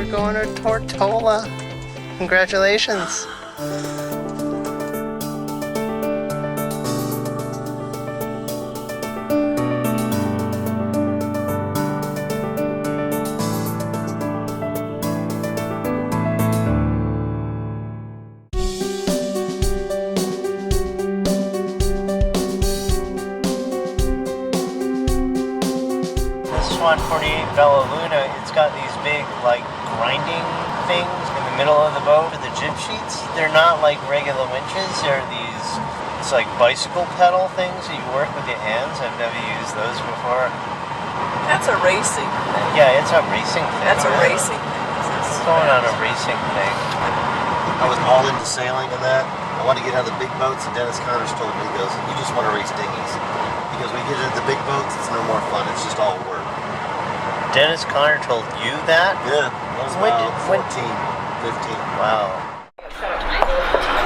we're going to Tortola. Congratulations. Swan 48 Bella Luna, it's got these big like grinding things in the middle of the boat for the jib sheets. They're not like regular winches, they're these, it's like bicycle pedal things that you work with your hands. I've never used those before. That's a racing thing. Yeah, it's a racing thing. That's a racing thing. It's going on a racing thing. I was all into sailing and that. I wanted to get out of the big boats, and Dennis Connors told me, he goes, you just want to race dinghies. Because when you get into the big boats, it's no more fun, it's just all work. Dennis Connor told you that? Yeah, I was about 14, 15. Wow. I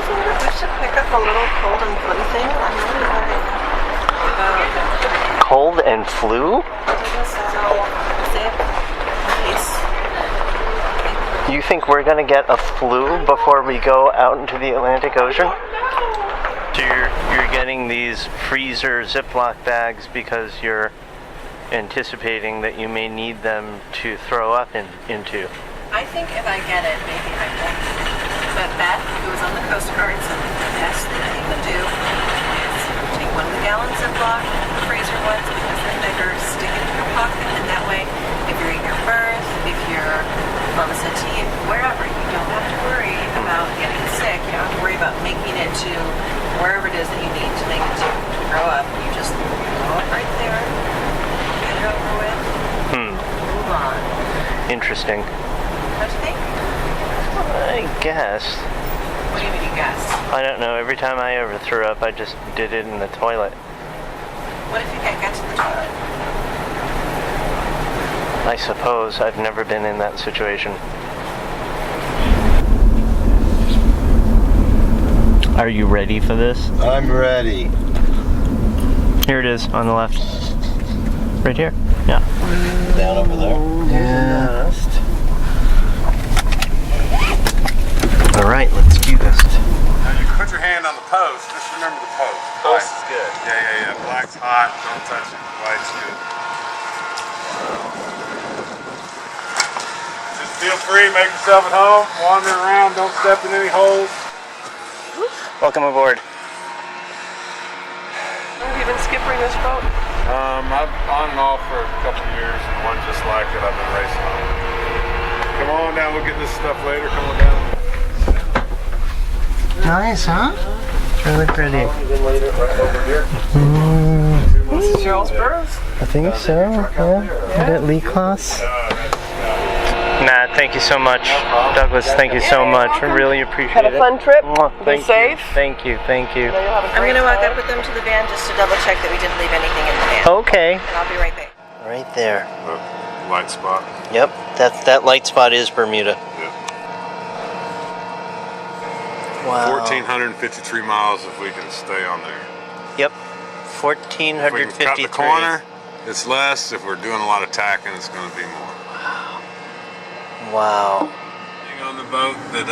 wonder if we should pick up a little cold and flu thing. I'm really worried. Cold and flu? I guess so. Save in case. You think we're gonna get a flu before we go out into the Atlantic Ocean? So you're getting these freezer Ziploc bags because you're anticipating that you may need them to throw up into. I think if I get it, maybe I won't. But Beth, who was on the Coast Guard, said the best thing you can do is take 1 gallon Ziploc, the freezer ones, because they're bigger, stick it in your pocket, and that way, if you're in your berth, if you're on the settee, wherever, you don't have to worry about getting sick. You don't have to worry about making it to wherever it is that you need to make it to grow up. You just throw it right there, get it over with, move on. Interesting. What do you think? I guess. What do you mean you guess? I don't know. Every time I ever threw up, I just did it in the toilet. What if you can't get to the toilet? I suppose. I've never been in that situation. Are you ready for this? I'm ready. Here it is on the left. Right here? Yeah. Down over there? Yeah. Alright, let's do this. Now you put your hand on the post. Just remember the post. Post is good. Yeah. Black's hot. Don't touch it. White's good. Just feel free. Make yourself at home. Wander around. Don't step in any holes. Welcome aboard. Have you been skippering this boat? I've on and off for a couple of years, and one just like it, I've been racing on. Come on down. We'll get this stuff later. Come on down. Nice, huh? Really pretty. This is Charles Burroughs. I think so, yeah. At Lee class. Matt, thank you so much. Douglas, thank you so much. I really appreciate it. Have a fun trip. Thank Be safe. You. Thank you. I'm going to walk up with them to the van just to double check that we didn't leave anything in the van. Okay. And I'll be right back. Right there. Light spot. Yep, that light spot is Bermuda. Yeah. Wow. 1,453 miles if we can stay on there. Yep, If we can 1,453. cut the corner, it's less. If we're doing a lot of tacking, it's going to be more. Wow. Anything on the boat that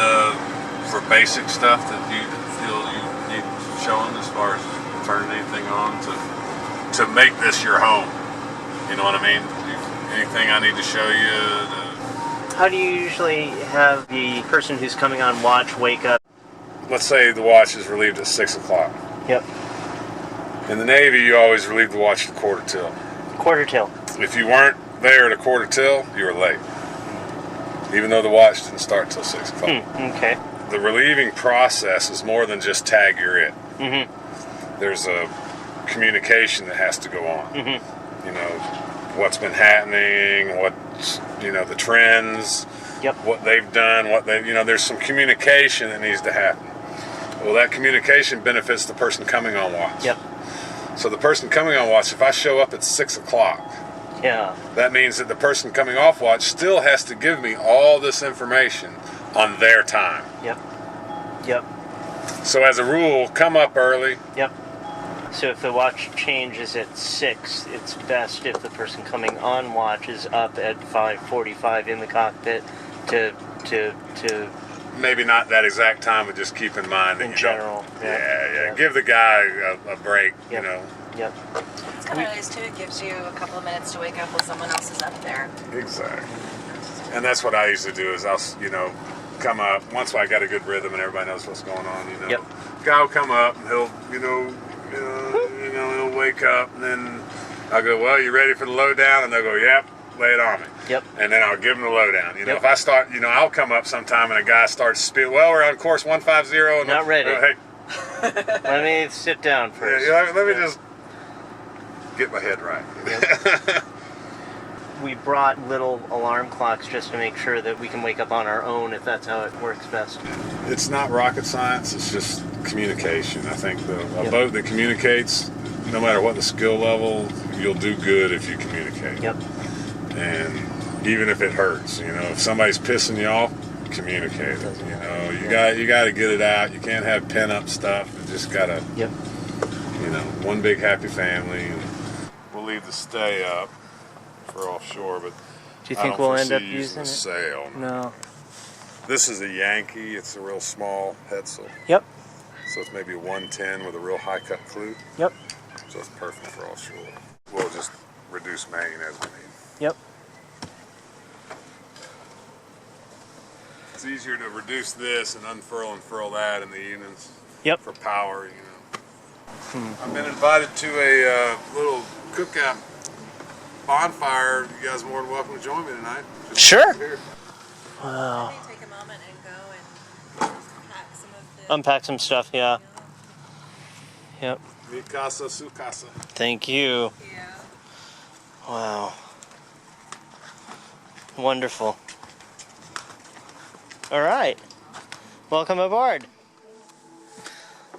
for basic stuff that you feel you need showing as far as turning anything on to make this your home? You know what I mean? Anything I need to show you? How do you usually have the person who's coming on watch wake up? Let's say the watch is relieved at 6 o'clock. Yep. In the Navy, you always relieve the watch at quarter till. Quarter till. If you weren't there at a quarter till, you were late. Even though the watch didn't start till 6 o'clock. Okay. The relieving process is more than just tag you're it. Mm-hmm. There's a communication that has to go on. Mm-hmm. You know, what's been happening, what's, you know, the trends, Yep. what they've done, there's some communication that needs to happen. Well, that communication benefits the person coming on watch. Yep. So the person coming on watch, if I show up at 6 o'clock, Yeah. that means that the person coming off watch still has to give me all this information on their time. Yep. Yep. So as a rule, come up early. Yep. So if the watch changes at 6, it's best if the person coming on watch is up at 5:45 in the cockpit to maybe not that exact time, but just keep in mind that in you general. don't. Yeah. Give the guy a break. Yep. You know. Yep. It's kind of nice too. It gives you a couple of minutes to wake up while someone else is up there. Exactly. And that's what I used to do. Is I'll come up once I got a good rhythm and everybody knows what's going on. Yep. Guy will come up and he'll he'll wake up and then I'll go, well, you ready for the lowdown? And they'll go, yep. Lay it on me. Yep. And then I'll give them the lowdown. Yep. If I start, I'll come up sometime and a guy starts spitting. Well, we're on course 150. And Not ready. Hey, Let me sit down first. let me just get my head right. Yep. We brought little alarm clocks just to make sure that we can wake up on our own if that's how it works best. It's not rocket science. It's just communication. I think a Yep. boat that communicates, no matter what the skill level, you'll do good if you communicate. Yep. And even if it hurts, if somebody's pissing you off, communicate it. You got to get it out. You can't have pent up stuff. You just gotta, Yep. one big happy family. And we'll leave the stay up for offshore, but Do you think we'll end up using the it? sail. No. This is a Yankee. It's a real small headsail. Yep. So it's maybe a 110 with a real high cut clue. Yep. So it's perfect for offshore. We'll just reduce main as we need. Yep. It's easier to reduce this and unfurl and furl that in the evenings. Yep. For power, I've been invited to a little cookout bonfire. You guys are more than welcome to join me tonight. Just Sure. here. Wow. Maybe take a moment and go and pack some of the. Unpack some stuff, yeah. Yep. Mi casa, su casa. Thank you. Yeah. Wow. Wonderful. All right. Welcome aboard.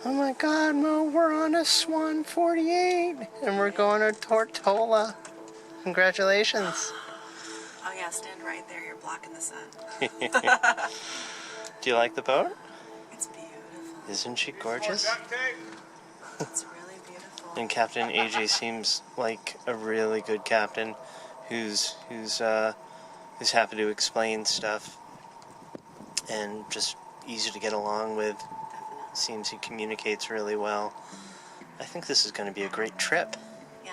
Oh my God, Mo, we're on a Swan 48 and we're going to Tortola. Congratulations. Oh yeah, stand right there. You're blocking the sun. Do you like the boat? It's beautiful. Isn't she gorgeous? It's really beautiful. And Captain AJ seems like a really good captain who's happy to explain stuff and just easy to get along with. Seems he communicates really well. I think this is going to be a great trip. Yeah,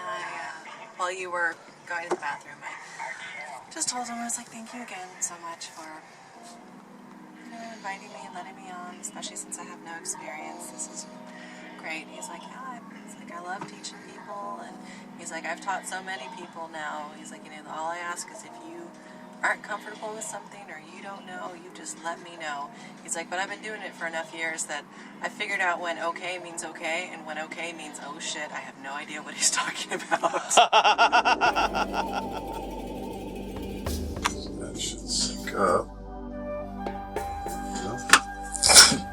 while you were going to the bathroom, I just told him, I was like, thank you again so much for inviting me and letting me on, especially since I have no experience. This is great. He's like, yeah, I love teaching people, and he's like, I've taught so many people now. He's like, all I ask is if you aren't comfortable with something or you don't know, you just let me know. He's like, but I've been doing it for enough years that I figured out when okay means okay and when okay means oh shit, I have no idea what he's talking about. That should sync up.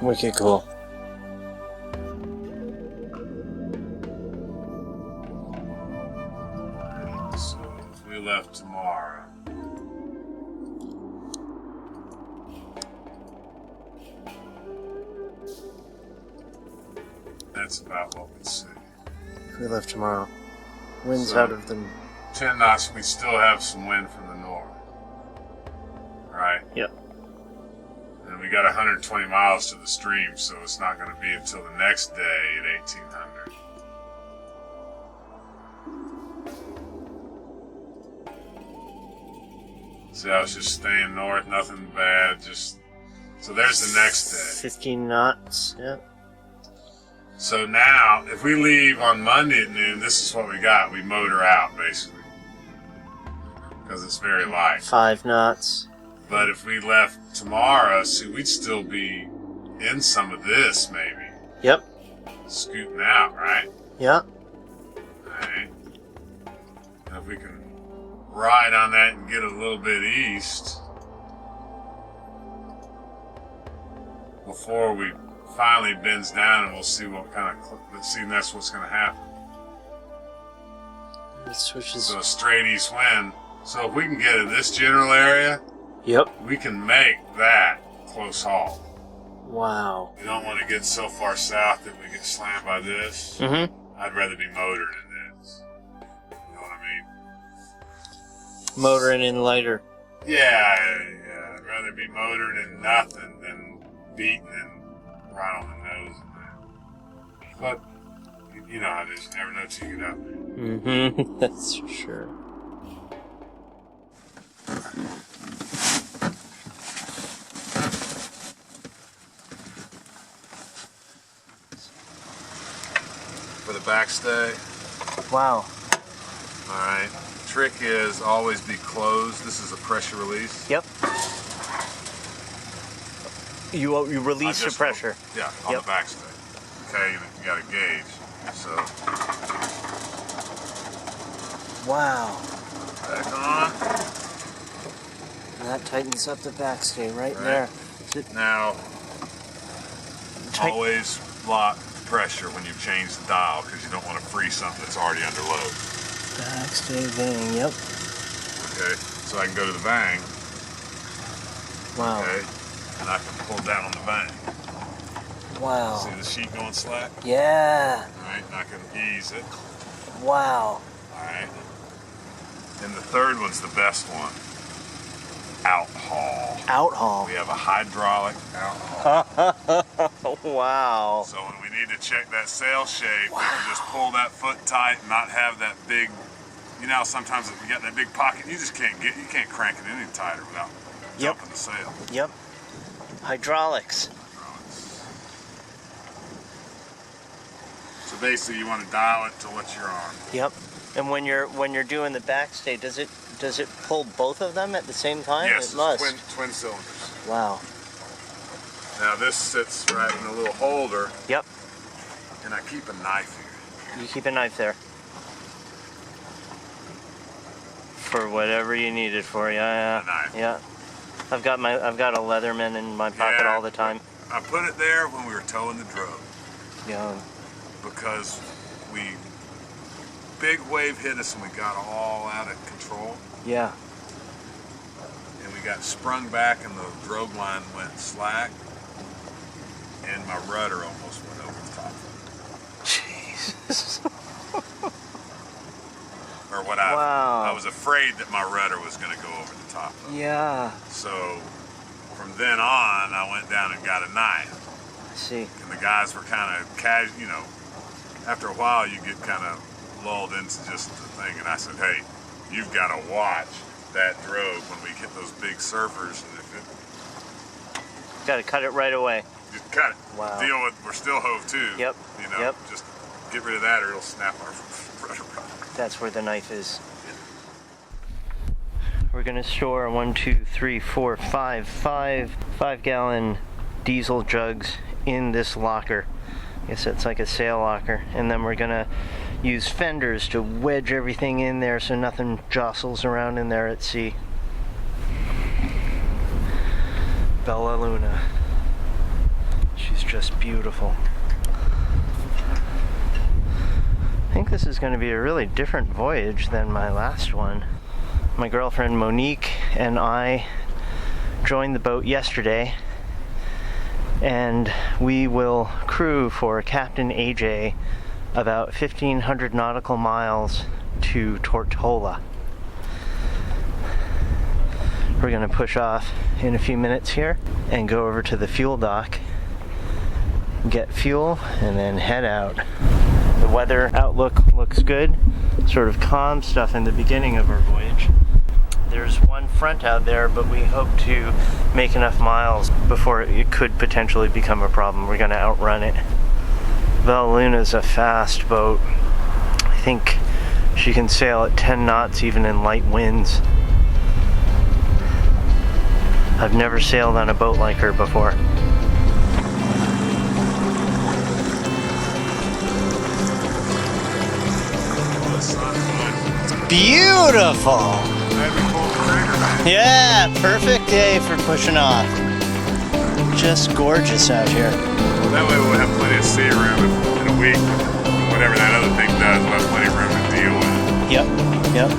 Wicked cool. So if we left tomorrow, that's about what we see. If we left tomorrow, wind's So- out of the... 10 knots, we still have some wind from the north. Right? Yep. And we got 120 miles to the stream, so it's not going to be until the next day at 1800. See, I was just staying north, nothing bad, just... So there's the next day. 15 knots, yep. So now, if we leave on Monday at noon, this is what we got. We motor out, basically. Because it's very light. 5 knots. But if we left tomorrow, see, we'd still be in some of this, maybe. Yep. Scooting out, right? Yep. Alright. And if we can ride on that and get a little bit east before we finally bends down, and we'll see what kind of... See, that's what's going to happen. It switches. So a straight east wind. So if we can get in this general area, Yep. we can make that close haul. Wow. You don't want to get so far south that we get slammed by this. Mm-hmm. I'd rather be motoring in this. You know what I mean? Motoring in lighter. Yeah. I'd rather be motored and nothing than beaten and right on the nose. But you know how it is. You never know till you get out there. Mm-hmm. That's for sure. For the backstay. Wow. All right. Trick is always be closed. This is a pressure release. Yep. You release the pressure. Yeah, on the backstay. Okay, you got a gauge. So. Wow. Back on. And that tightens up the backstay right there. Now, always lock pressure when you change the dial because you don't want to freeze something that's already under load. Backstay vang, yep. Okay, so I can go to the vang. Wow. Okay, and I can pull down on the vang. Wow. See the sheet going slack? Yeah. All right, and I can ease it. Wow. All right. And the third one's the best one. Out haul. Out haul. We have a hydraulic out haul. Wow. So when we need to check that sail shape, we can just pull that foot tight and not have that big, you know, sometimes if you got that big pocket, you just can't crank it any tighter without jumping the sail. Yep. Hydraulics. So basically you want to dial it to what you're on. Yep. And when you're doing the backstay, does it pull both of them at the same time? Yes, It must. twin cylinders. Wow. Now this sits right in a little holder. Yep. And I keep a knife here. You keep a knife there. For whatever you need it for, yeah. A knife. Yeah. I've got a Leatherman in my pocket all the time. I put it there when we were towing the drove. Yeah. Because big wave hit us and we got all out of control. Yeah. And we got sprung back and the drogue line went slack. And my rudder almost went over the top. Jesus. Or what Wow. I was afraid that my rudder was going to go over the top of. Yeah. So from then on, I went down and got a knife. I see. And the guys were kind of casual, you know, after a while you get kind of lulled into just the thing. And I said, hey, you've got to watch that drogue when we hit those big surfers. And if it, Got to cut it right away. just cut it. Wow. Deal with, we're still hove too. Yep. You know, Yep. just get rid of that or it'll snap our rudder. That's where the knife is. We're gonna store 1, 2, 3, 4, 5-gallon diesel jugs in this locker. I guess it's like a sail locker. And then we're gonna use fenders to wedge everything in there so nothing jostles around in there at sea. Bella Luna. She's just beautiful. I think this is going to be a really different voyage than my last one. My girlfriend Monique and I joined the boat yesterday, and we will crew for Captain AJ about 1,500 nautical miles to Tortola. We're going to push off in a few minutes here and go over to the fuel dock, get fuel, and then head out. The weather outlook looks good. Sort of calm stuff in the beginning of our voyage. There's one front out there, but we hope to make enough miles before it could potentially become a problem. We're going to outrun it. Bella Luna's a fast boat. I think she can sail at 10 knots even in light winds. I've never sailed on a boat like her before. Beautiful! Yeah, perfect day for pushing off. Just gorgeous out here. Well, that way we'll have plenty of sea room in a week. Whatever that other thing does, we'll have plenty of room to deal with. Yep.